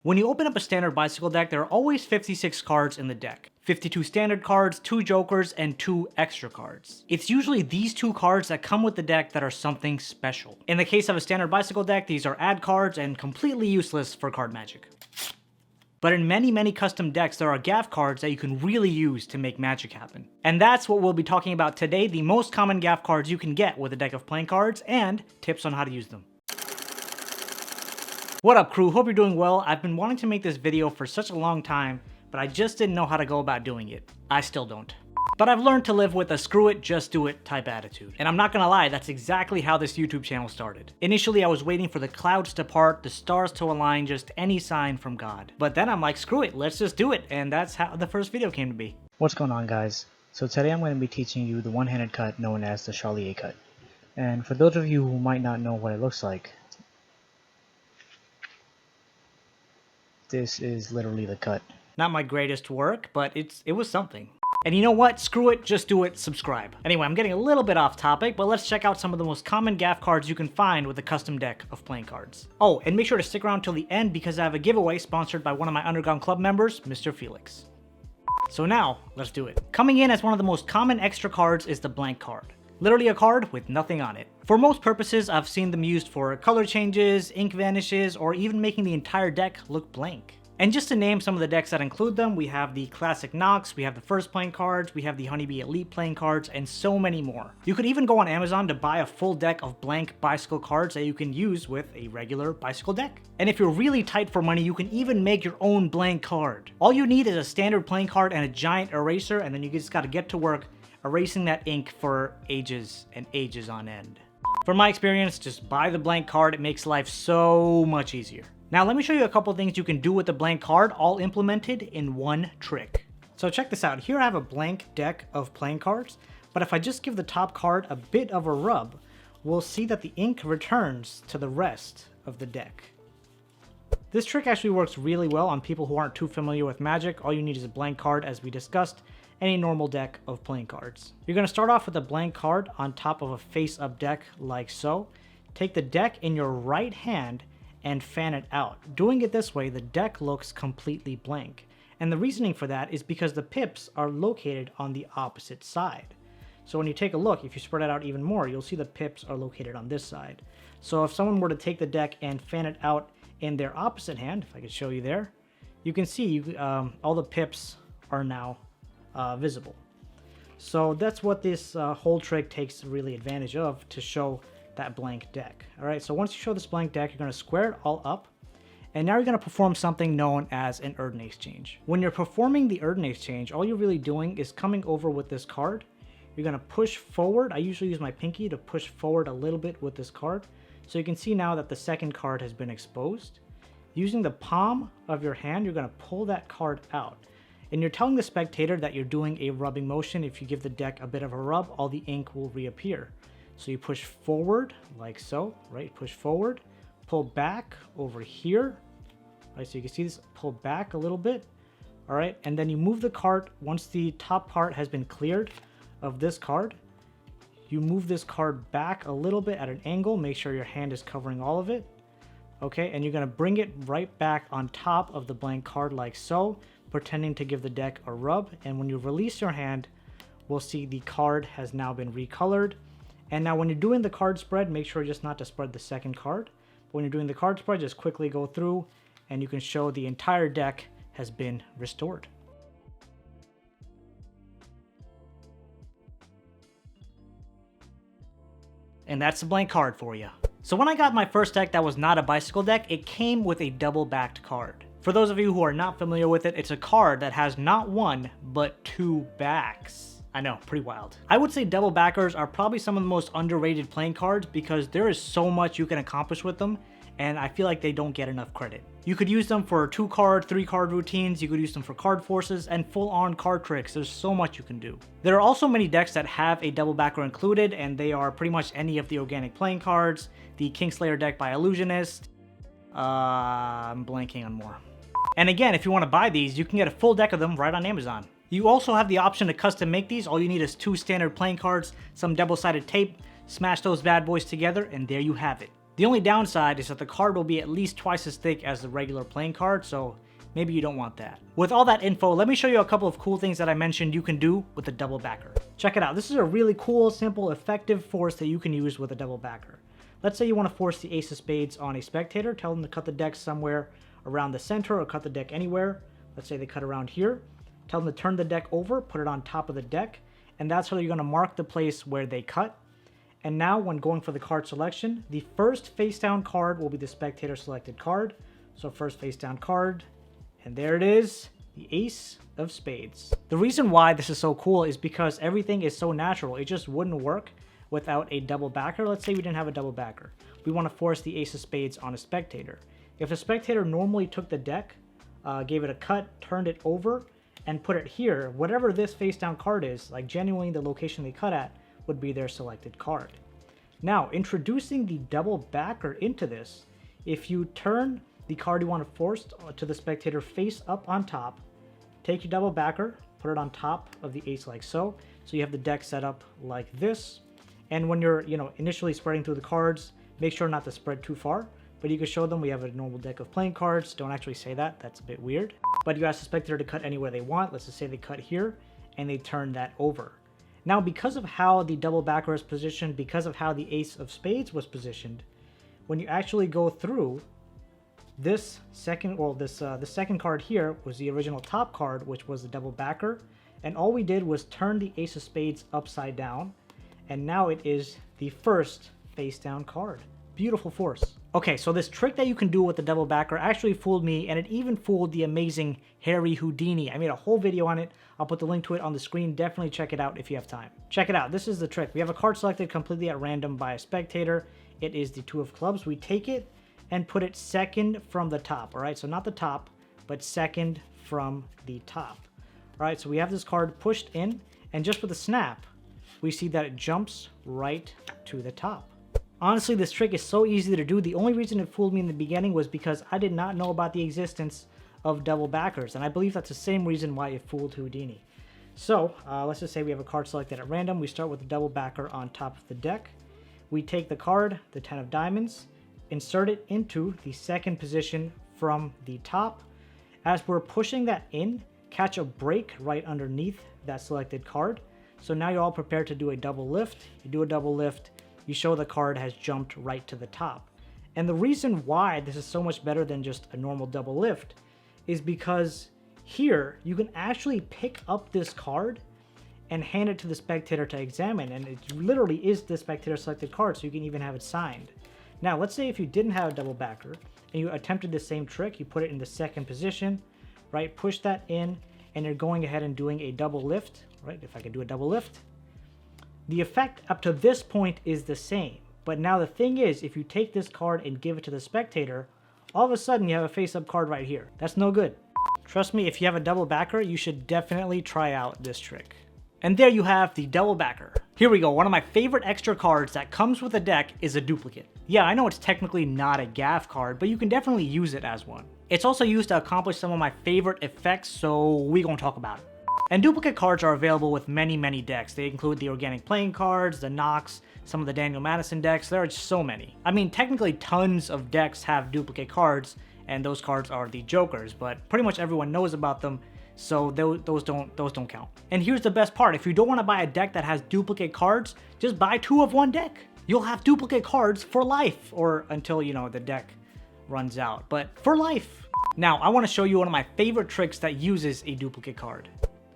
When you open up a standard bicycle deck, there are always 56 cards in the deck. 52 standard cards, 2 jokers, and 2 extra cards. It's usually these 2 cards that come with the deck that are something special. In the case of a standard bicycle deck, these are ad cards and completely useless for card magic. But in many custom decks, there are Gaff cards that you can really use to make magic happen. And that's what we'll be talking about today, the most common Gaff cards you can get with a deck of playing cards, and tips on how to use them. What up, crew? Hope you're doing well. I've been wanting to make this video for such a long time, but I just didn't know how to go about doing it. I still don't. But I've learned to live with a screw it, just do it type attitude. And I'm not gonna lie, that's exactly how this YouTube channel started. Initially, I was waiting for the clouds to part, the stars to align, just any sign from God. But then I'm like, screw it, let's just do it. And that's how the first video came to be. What's going on, guys? So today I'm going to be teaching you the one-handed cut known as the Charlier cut. And for those of you who might not know what it looks like, this is literally the cut. Not my greatest work, but it was something. And you know what? Screw it, just do it, subscribe. Anyway, I'm getting a little bit off topic, but let's check out some of the most common Gaff cards you can find with a custom deck of playing cards. Oh, and make sure to stick around till the end because I have a giveaway sponsored by one of my Underground Club members, Mr. Felix. So now, let's do it. Coming in as one of the most common extra cards is the blank card. Literally a card with nothing on it. For most purposes, I've seen them used for color changes, ink vanishes, or even making the entire deck look blank. And just to name some of the decks that include them, we have the Classic Nox, we have the First playing cards, we have the Honeybee Elite playing cards, and so many more. You could even go on Amazon to buy a full deck of blank bicycle cards that you can use with a regular bicycle deck. And if you're really tight for money, you can even make your own blank card. All you need is a standard playing card and a giant eraser, and then you just gotta get to work erasing that ink for ages and ages on end. From my experience, just buy the blank card. It makes life so much easier. Now let me show you a couple things you can do with the blank card, all implemented in one trick. So check this out. Here I have a blank deck of playing cards, but if I just give the top card a bit of a rub, we'll see that the ink returns to the rest of the deck. This trick actually works really well on people who aren't too familiar with Magic. All you need is a blank card, as we discussed, and a normal deck of playing cards. You're going to start off with a blank card on top of a face-up deck like so. Take the deck in your right hand and fan it out. Doing it this way, the deck looks completely blank. And the reasoning for that is because the pips are located on the opposite side. So when you take a look, if you spread it out even more, you'll see the pips are located on this side. So if someone were to take the deck and fan it out in their opposite hand, if I could show you there, you can see all the pips are now visible. So that's what this whole trick takes really advantage of, to show that blank deck. All right, so once you show this blank deck, you're going to square it all up, and now you're going to perform something known as an Aden exchange. When you're performing the Aden exchange, all you're really doing is coming over with this card. You're going to push forward. I usually use my pinky to push forward a little bit with this card, so you can see now that the second card has been exposed. Using the palm of your hand, you're going to pull that card out. And you're telling the spectator that you're doing a rubbing motion. If you give the deck a bit of a rub, all the ink will reappear. So you push forward like so, right? Push forward, pull back over here. Right, so you can see this, pull back a little bit. All right, and then you move the card. Once the top part has been cleared of this card, you move this card back a little bit at an angle. Make sure your hand is covering all of it. Okay, and you're gonna bring it right back on top of the blank card like so, pretending to give the deck a rub. And when you release your hand, we'll see the card has now been recolored. And now when you're doing the card spread, make sure just not to spread the second card. But when you're doing the card spread, just quickly go through and you can show the entire deck has been restored. And that's the blank card for you. So when I got my first deck that was not a bicycle deck, it came with a double-backed card. For those of you who are not familiar with it, it's a card that has not one, but 2 backs. I know, pretty wild. I would say double backers are probably some of the most underrated playing cards because there is so much you can accomplish with them, and I feel like they don't get enough credit. You could use them for 2-card, 3-card routines, you could use them for card forces, and full-on card tricks. There's so much you can do. There are also many decks that have a double backer included, and they are pretty much any of the organic playing cards, the Kingslayer deck by Illusionist, I'm blanking on more. And again, if you want to buy these, you can get a full deck of them right on Amazon. You also have the option to custom make these. All you need is 2 standard playing cards, some double-sided tape, smash those bad boys together, and there you have it. The only downside is that the card will be at least twice as thick as the regular playing card, so maybe you don't want that. With all that info, let me show you a couple of cool things that I mentioned you can do with a double backer. Check it out. This is a really cool, simple, effective force that you can use with a double backer. Let's say you want to force the ace of spades on a spectator. Tell them to cut the deck somewhere around the center or cut the deck anywhere. Let's say they cut around here. Tell them to turn the deck over, put it on top of the deck, and that's how you're going to mark the place where they cut. And now when going for the card selection, the first face down card will be the spectator selected card. So first face down card, and there it is, the ace of spades. The reason why this is so cool is because everything is so natural. It just wouldn't work without a double backer. Let's say we didn't have a double backer. We want to force the ace of spades on a spectator. If a spectator normally took the deck, gave it a cut, turned it over, and put it here, whatever this face down card is, like genuinely the location they cut at, would be their selected card. Now, introducing the double backer into this, if you turn the card you want to force to the spectator face up on top, take your double backer, put it on top of the ace like so. So you have the deck set up like this. And when you're, initially spreading through the cards, make sure not to spread too far. But you can show them we have a normal deck of playing cards. Don't actually say that. That's a bit weird. But you ask the spectator to cut anywhere they want. Let's just say they cut here and they turn that over. Now, because of how the double backer is positioned, because of how the ace of spades was positioned, when you actually go through this second, the second card here was the original top card, which was the double backer. And all we did was turn the ace of spades upside down. And now it is the first face down card. Beautiful force. Okay, so this trick that you can do with the double backer actually fooled me, and it even fooled the amazing Harry Houdini. I made a whole video on it. I'll put the link to it on the screen. Definitely check it out if you have time. Check it out. This is the trick. We have a card selected completely at random by a spectator. It is the two of clubs. We take it and put it second from the top. All right, so not the top, but second from the top. All right, so we have this card pushed in, and just with a snap, we see that it jumps right to the top. Honestly, this trick is so easy to do. The only reason it fooled me in the beginning was because I did not know about the existence of double backers, and I believe that's the same reason why it fooled Houdini. So, let's just say we have a card selected at random. We start with the double backer on top of the deck. We take the card, the 10 of diamonds, insert it into the second position from the top. As we're pushing that in, catch a break right underneath that selected card. So now you're all prepared to do a double lift. You do a double lift, you show the card has jumped right to the top. And the reason why this is so much better than just a normal double lift is because here you can actually pick up this card and hand it to the spectator to examine, and it literally is the spectator selected card, so you can even have it signed. Now, let's say if you didn't have a double backer and you attempted the same trick, you put it in the second position, right? Push that in, and you're going ahead and doing a double lift, right? If I could do a double lift. The effect up to this point is the same, but now the thing is, if you take this card and give it to the spectator, all of a sudden you have a face-up card right here. That's no good. Trust me, if you have a double backer, you should definitely try out this trick. And there you have the double backer. Here we go, one of my favorite extra cards that comes with a deck is a duplicate. Yeah, I know it's technically not a Gaff card, but you can definitely use it as one. It's also used to accomplish some of my favorite effects, so we gonna talk about it. And duplicate cards are available with many decks. They include the organic playing cards, the Nox, some of the Daniel Madison decks. There are just so many. I mean, technically tons of decks have duplicate cards, and those cards are the jokers, but pretty much everyone knows about them, so those don't count. And here's the best part. If you don't want to buy a deck that has duplicate cards, just buy 2 of one deck. You'll have duplicate cards for life, or until, the deck runs out, but for life. Now, I want to show you one of my favorite tricks that uses a duplicate card.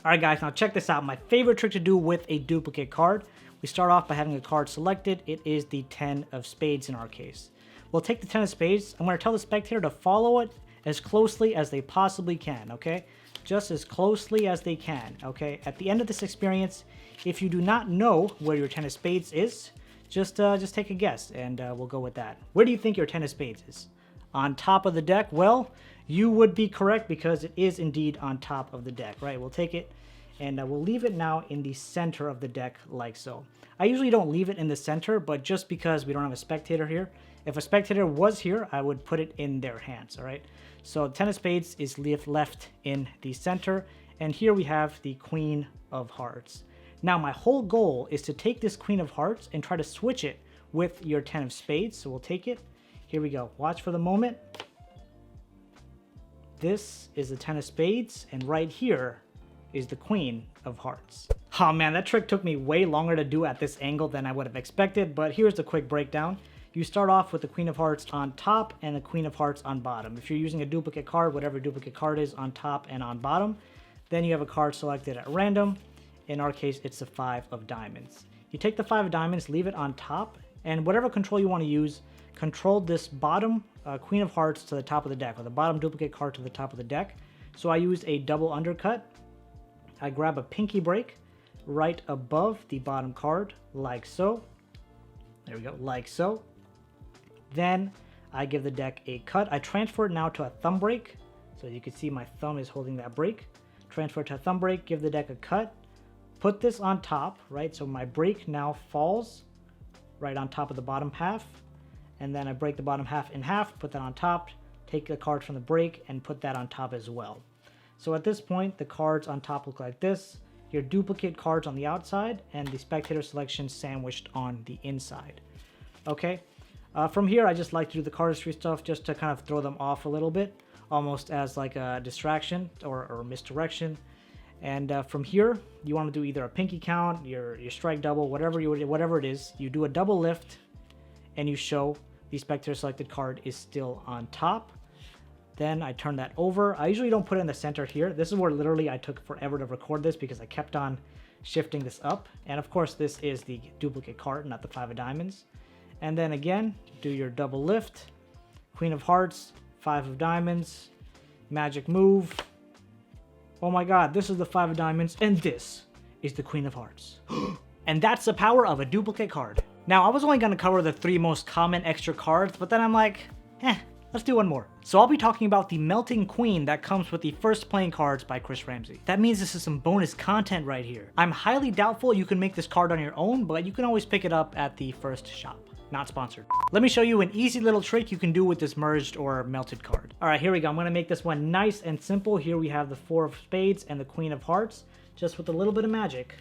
Alright guys, now check this out. My favorite trick to do with a duplicate card. We start off by having a card selected. It is the 10 of spades in our case. We'll take the 10 of spades. I'm going to tell the spectator to follow it as closely as they possibly can, okay? Just as closely as they can, okay? At the end of this experience, if you do not know where your 10 of spades is, just take a guess, and we'll go with that. Where do you think your 10 of spades is? On top of the deck? Well, you would be correct because it is indeed on top of the deck, right? We'll take it and we'll leave it now in the center of the deck like so. I usually don't leave it in the center, but just because we don't have a spectator here, if a spectator was here, I would put it in their hands, all right? So 10 of spades is left in the center, and here we have the Queen of Hearts. Now my whole goal is to take this Queen of Hearts and try to switch it with your 10 of spades. So we'll take it, Here we go. Watch for the moment. This is the 10 of spades, and right here is the queen of hearts. Oh man, that trick took me way longer to do at this angle than I would have expected, but here's the quick breakdown. You start off with the queen of hearts on top and the queen of hearts on bottom. If you're using a duplicate card, whatever duplicate card is on top and on bottom, then you have a card selected at random. In our case, it's the 5 of diamonds. You take the 5 of diamonds, leave it on top, and whatever control you want to use, control this bottom queen of hearts to the top of the deck, or the bottom duplicate card to the top of the deck. So I use a double undercut. I grab a pinky break right above the bottom card, like so. There we go, like so. Then I give the deck a cut. I transfer it now to a thumb break. So you can see my thumb is holding that break. Transfer it to a thumb break, give the deck a cut. Put this on top, right? So my break now falls right on top of the bottom half. And then I break the bottom half in half, put that on top, take the card from the break and put that on top as well. So at this point, the cards on top look like this. Your duplicate cards on the outside and the spectator selection sandwiched on the inside. Okay. From here, I just like to do the cardistry stuff just to kind of throw them off a little bit, almost as like a distraction or misdirection. And from here, you want to do either a pinky count, your strike double, whatever it is. You do a double lift, and you show the spectator selected card is still on top. Then I turn that over. I usually don't put it in the center here. This is where literally I took forever to record this because I kept on shifting this up. And of course, this is the duplicate card, not the 5 of diamonds. And then again, do your double lift, queen of hearts, 5 of diamonds, magic move. Oh my god, this is the 5 of diamonds, and this is the queen of hearts. And that's the power of a duplicate card. Now, I was only going to cover the 3 most common extra cards, but then I'm like, let's do one more. So I'll be talking about the Melting Queen that comes with the first playing cards by Chris Ramsey. That means this is some bonus content right here. I'm highly doubtful you can make this card on your own, but you can always pick it up at the first shop. Not sponsored. Let me show you an easy little trick you can do with this merged or melted card. All right, here we go. I'm gonna make this one nice and simple. Here we have the 4 of spades and the queen of hearts. Just with a little bit of magic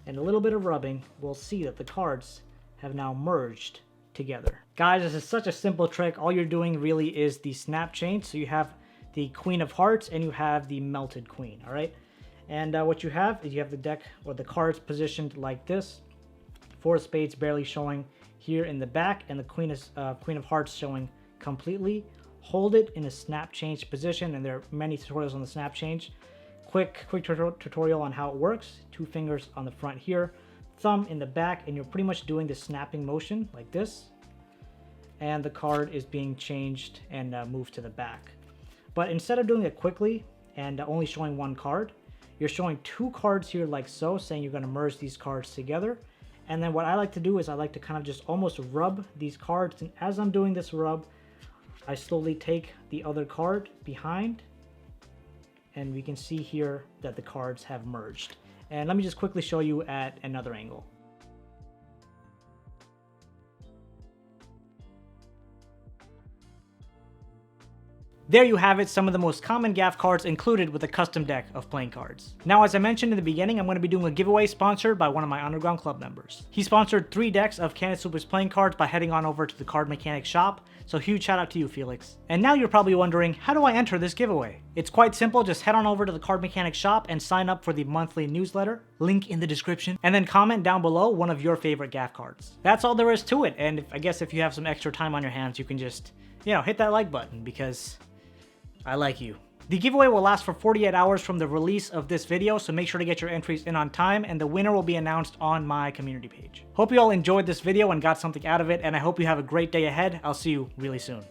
and a little bit of rubbing, we'll see that the cards have now merged together. Guys, this is such a simple trick. All you're doing really is the snap change. So you have the queen of hearts and you have the melted queen, all right? And what you have is you have the deck or the cards positioned like this. 4 of spades barely showing here in the back, and the queen of hearts showing completely. Hold it in a snap change position, and there are many tutorials on the snap change. Quick tutorial on how it works. 2 fingers on the front here, thumb in the back, and you're pretty much doing the snapping motion like this. And the card is being changed and moved to the back. But instead of doing it quickly and only showing 1 card, you're showing 2 cards here like so, saying you're going to merge these cards together. And then what I like to do is I like to kind of just almost rub these cards. And as I'm doing this rub, I slowly take the other card behind. And we can see here that the cards have merged. And let me just quickly show you at another angle. There you have it, some of the most common Gaff cards included with a custom deck of playing cards. Now, as I mentioned in the beginning, I'm going to be doing a giveaway sponsored by one of my Underground Club members. He sponsored 3 decks of Candace Super's playing cards by heading on over to the CardMechanic shop, so huge shout out to you, Felix. And now you're probably wondering, how do I enter this giveaway? It's quite simple, just head on over to the CardMechanic shop and sign up for the monthly newsletter, link in the description, and then comment down below one of your favorite Gaff cards. That's all there is to it, and I guess if you have some extra time on your hands, you can just, hit that like button, because I like you. The giveaway will last for 48 hours from the release of this video, so make sure to get your entries in on time, and the winner will be announced on my community page. Hope you all enjoyed this video and got something out of it, and I hope you have a great day ahead. I'll see you really soon.